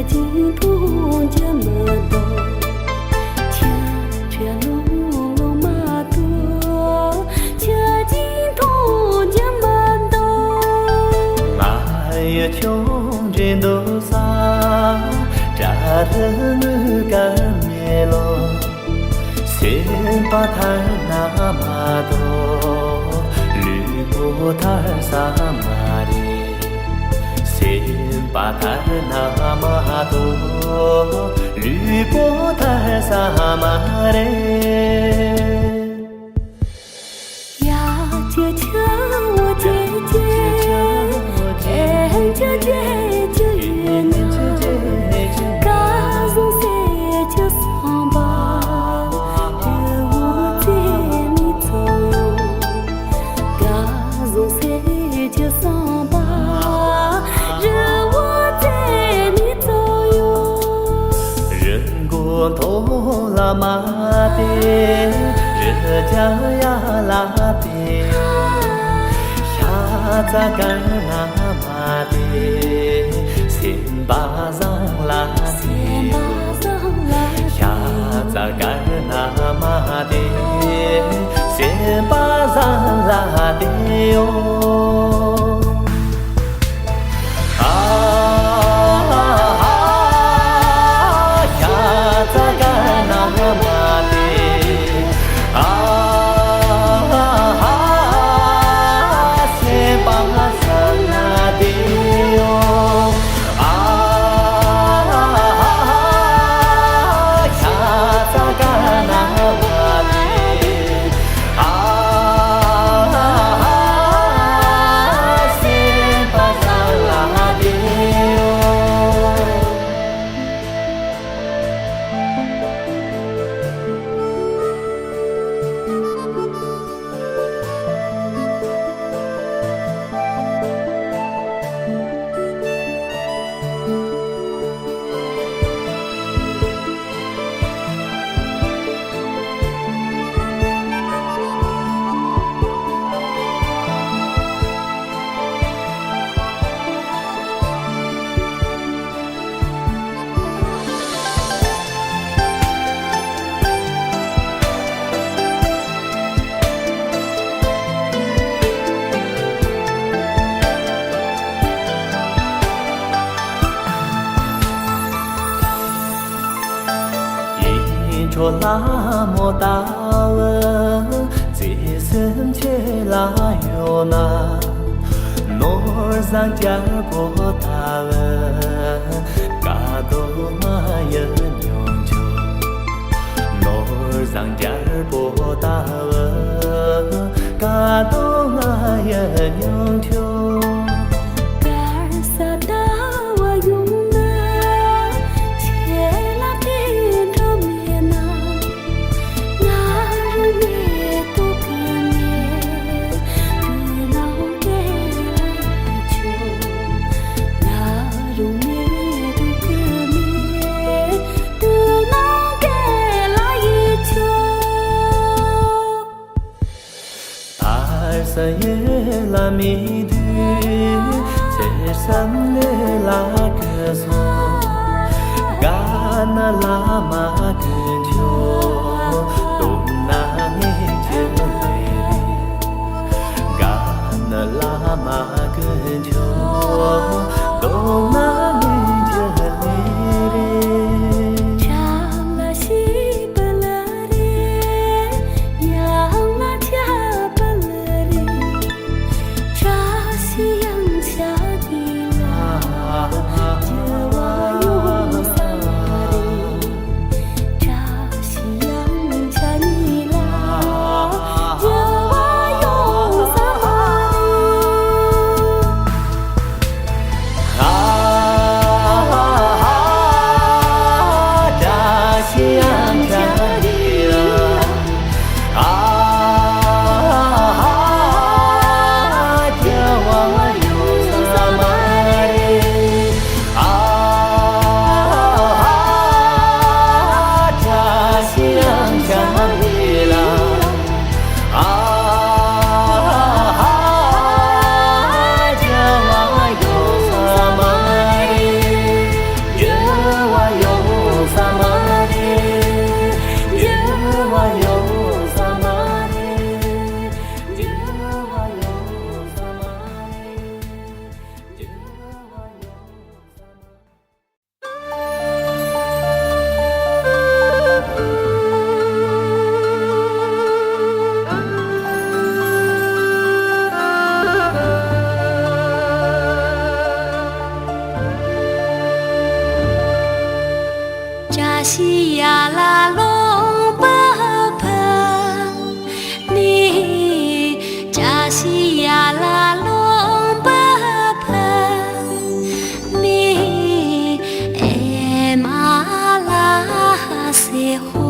金土这么多，牵着龙龙马多，这金土这么多。爱穷人都傻，扎人干灭了，先把他那么多，绿布他撒马的。先把他那么多，绿波他撒马嘞。呀，姐姐，我姐姐，姐姐姐月亮，嘎松塞就桑巴，这我在你左右，嘎松塞就桑巴。头拉马的，热家呀拉的，下咋干那马的，先把上拉的，下咋干那马的，先把上拉的哟。说那么大恩，这生却拉有那，诺儿上家不大恩，嘎多嘛也牛球，诺儿上家不大恩，嘎多嘛也牛球。三月拉米的，这三月拉个松，嘎那拉马根秋，东南结尾的，嘎那拉马根秋，东南结尾的。西呀啦隆巴巴，你扎西呀啦隆巴巴，你哎嘛啦西吼。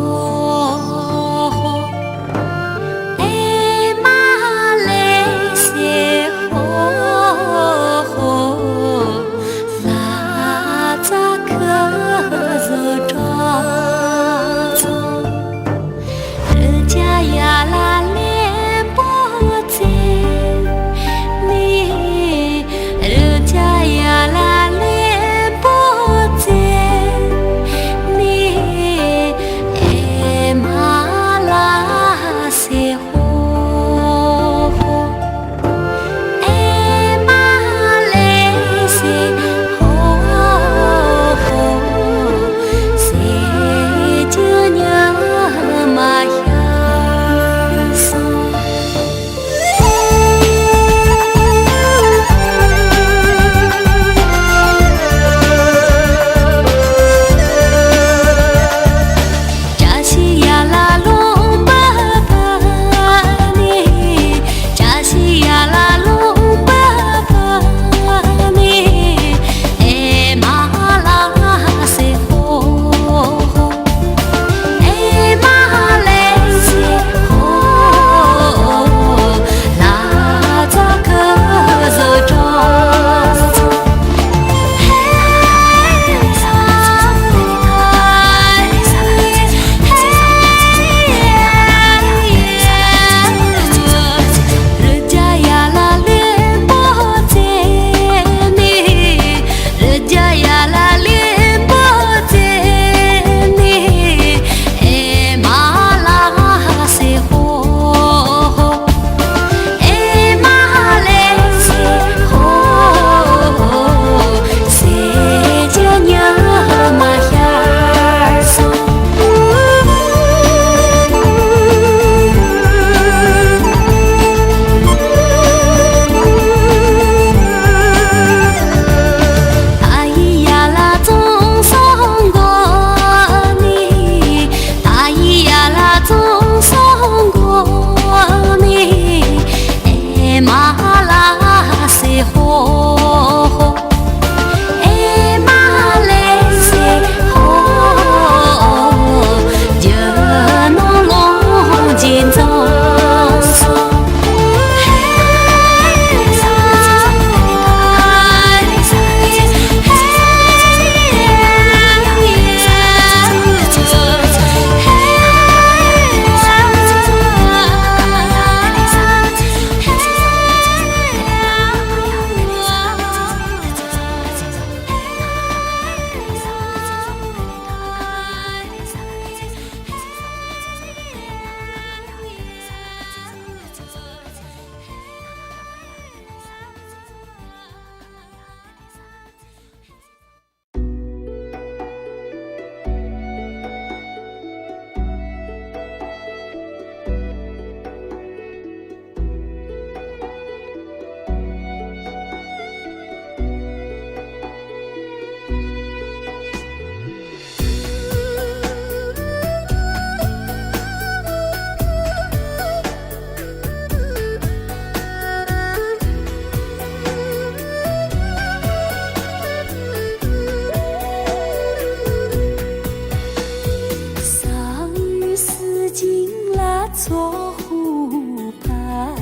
错湖畔，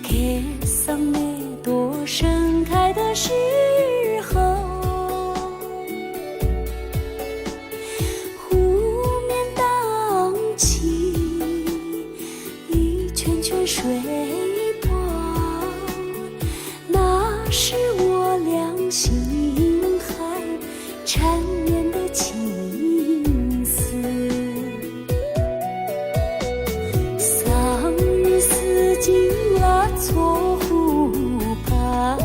开上那朵盛开的时候，湖面荡起一圈圈水波，那是我俩心海缠绵的情丝。桑榆丝经了错湖畔，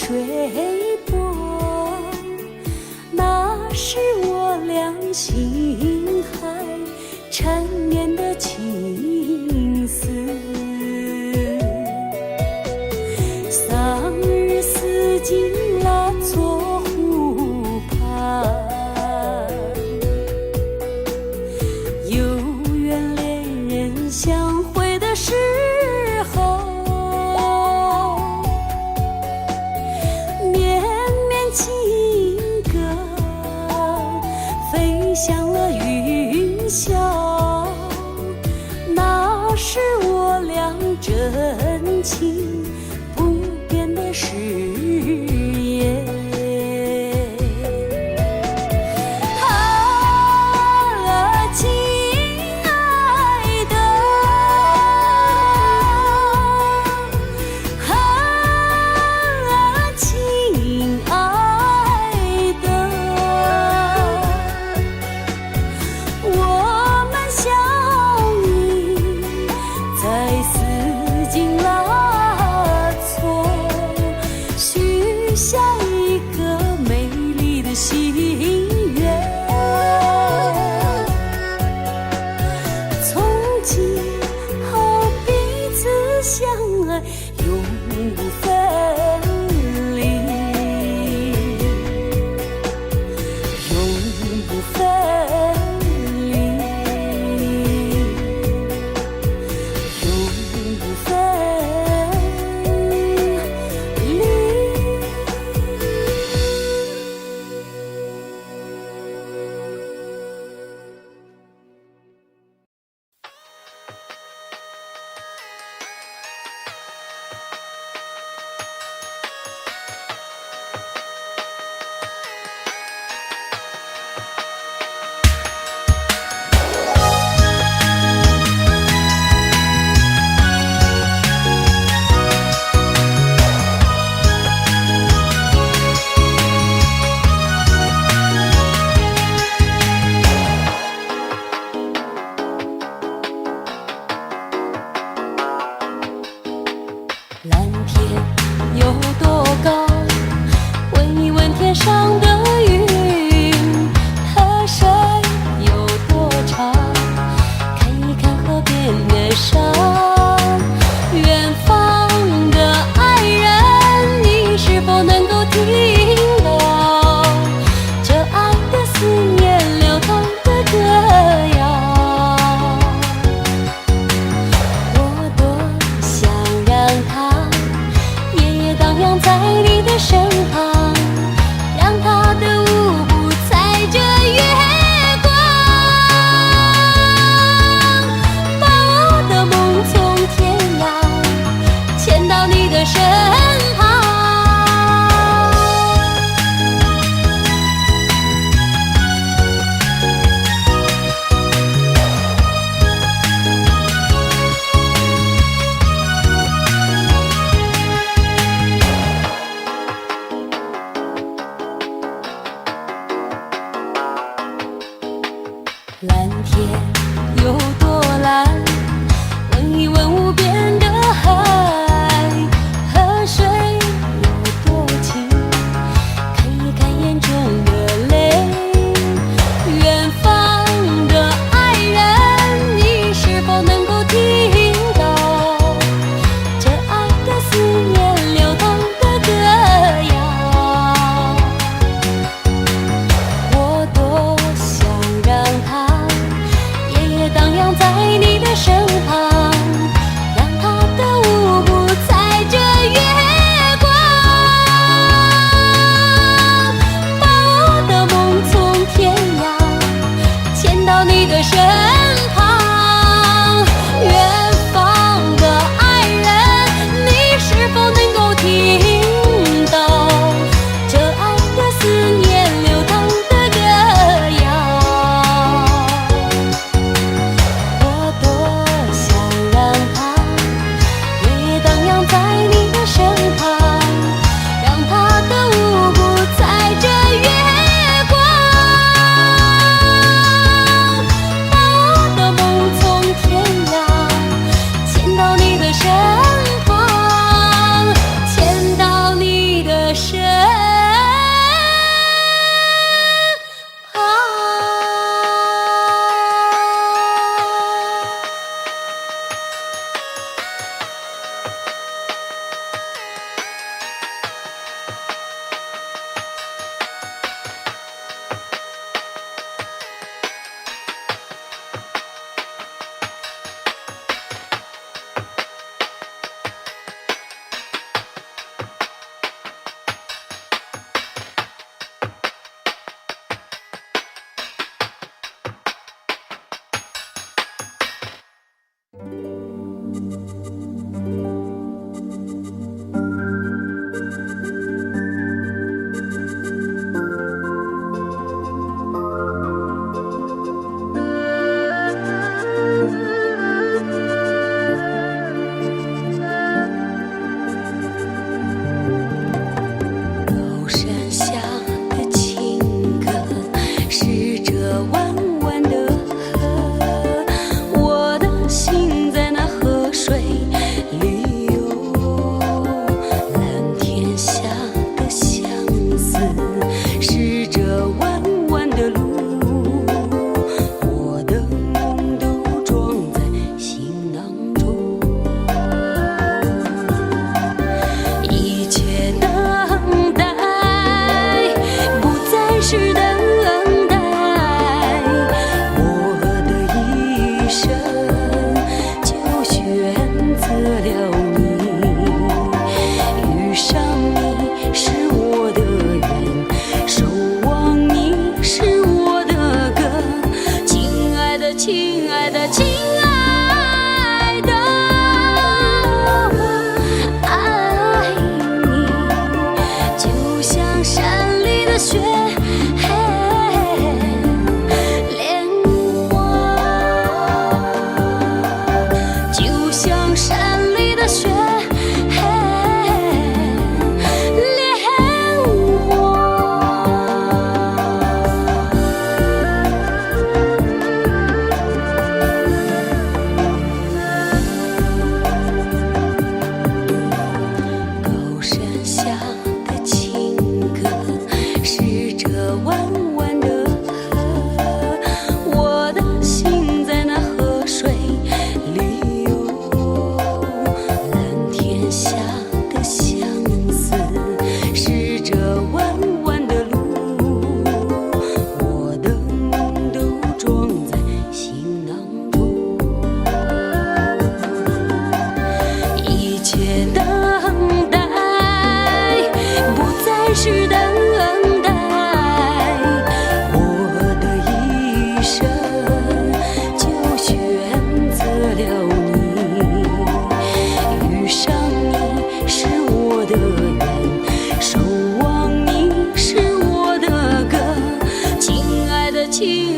水波，那是我俩心海缠绵的情丝。桑日似锦拉错湖畔，有缘恋人相会的时候，绵绵情歌飞向了云霄，那是我俩真情不变的誓言。啊，亲爱的，啊，亲爱的，我们相依在丝锦拉错，许下一个美丽的心愿。从今后彼此相爱，永不分离，永不分离，永不分离。蓝天有多高？问一问天上的云。河水有多长？看一看河边的沙。远方的爱人，你是否能够听到这爱的思念流淌的歌谣？我多想让它荡漾在你的身旁，让他的舞步踩着月光，把我的梦从天涯牵到你的身旁。蓝天有多蓝？问一问无边的海。河水有多清？看一看眼中的泪。远方的爱人，你是否能够听到这爱的思念流淌的歌谣？我多想让它荡漾在你的身旁，让他的舞步踩着月光，把我的梦从天涯牵到你的身旁。远方的爱人，你是否能够听到这爱的思念流淌的歌谣？我多想让它夜夜荡漾在你的身旁，让它的舞步踩着月光，把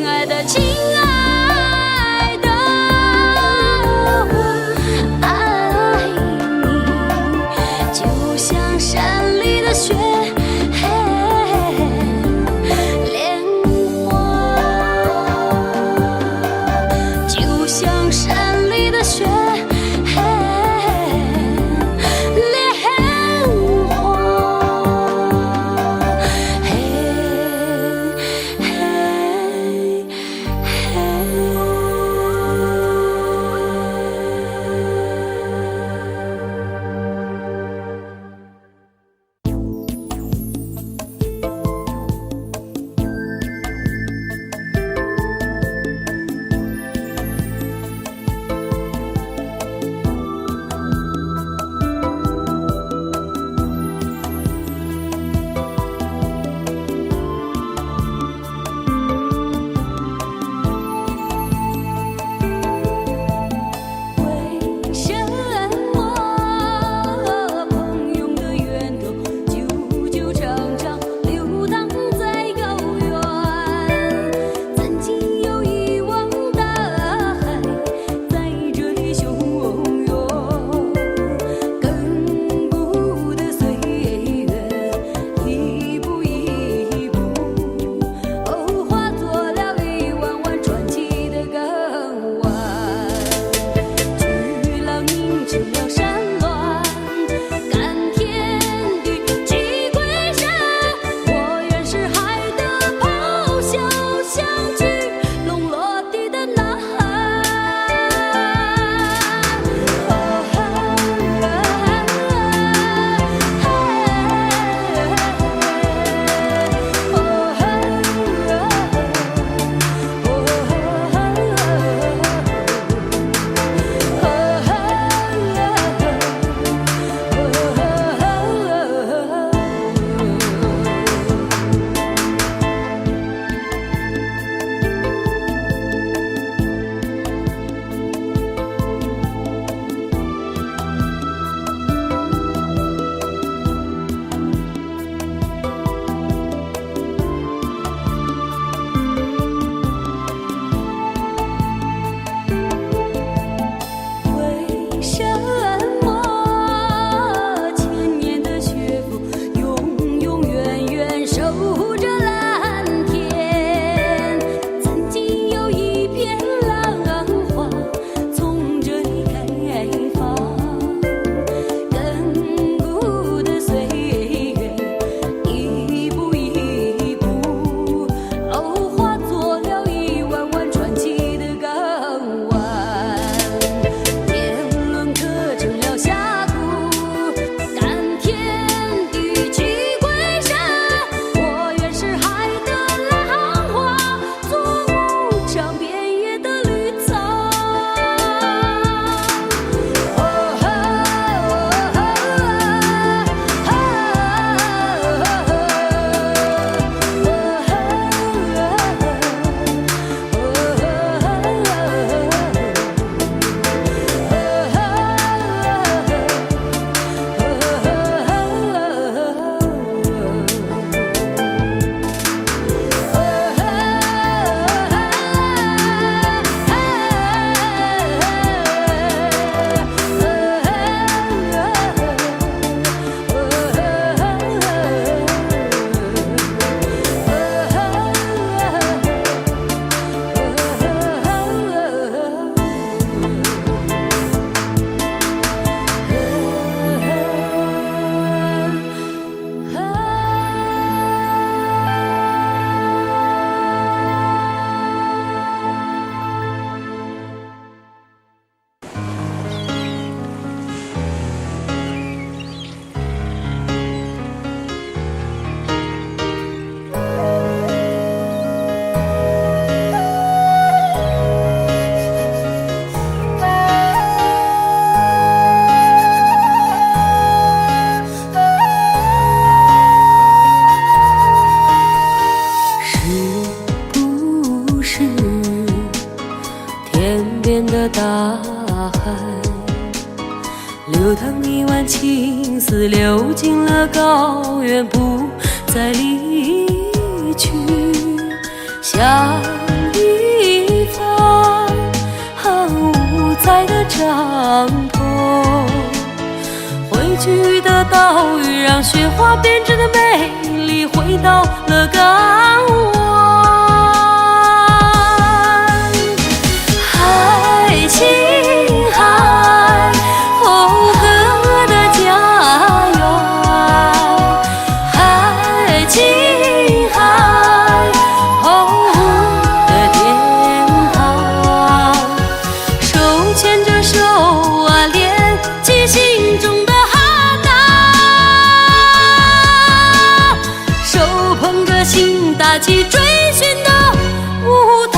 爱的，亲爱的，我爱你，就像山里的雪。流淌一湾情丝，流进了高原，不再离去。想篷。汇聚的岛屿让雪花编织的美丽回到了港湾。海青海，讴歌的家园。海青海，讴的天堂。手牵着手啊，连起心中的哈达，手捧着心，打起追寻的舞台。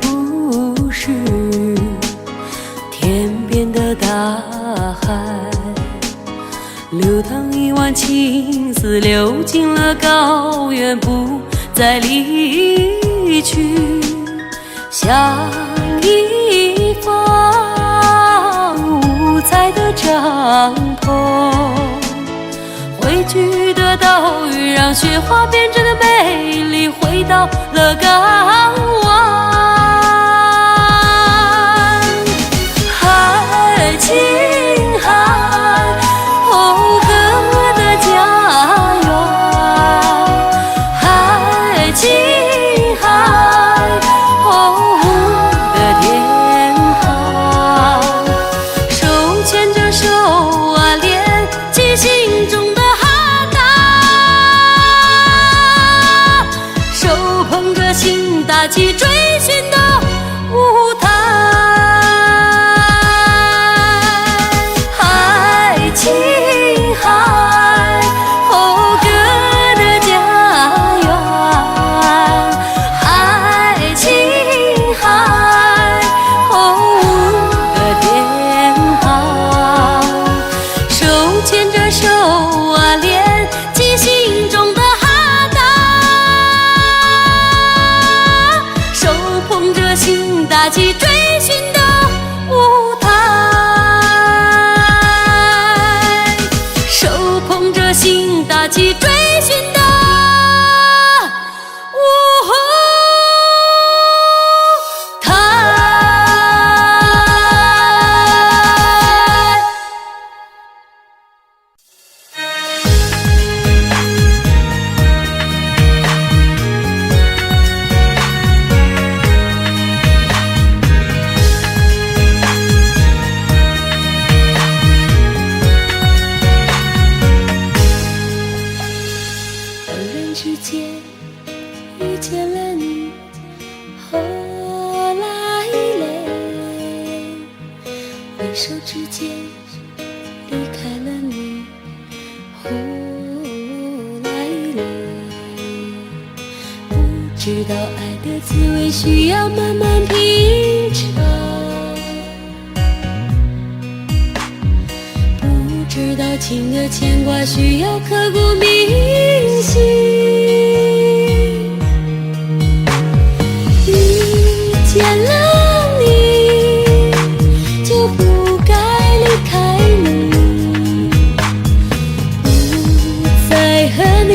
不是天边的大海，流淌一湾情丝，流进了高原，不再离去。像一方五彩的帐篷，汇聚的岛屿让雪花编织的美丽回到了港湾。海青海，讴歌的家园。海青海，讴的天堂。手牵着手啊，连起心中的哈达，手捧着心，打起追寻的舞台。海青海，讴歌的家园。海青海，讴的天堂。手牵着手啊，连起心中的哈达，手捧着心，打起追寻的舞台。手捧着心，打起追寻的舞台。偶然之间遇见了你，后来嘞，回首之间离开了你，后来嘞，不知道爱的滋味需要慢慢品尝，不知道情的牵挂需要刻骨铭心。遇见了你，就不该离开你，不再和你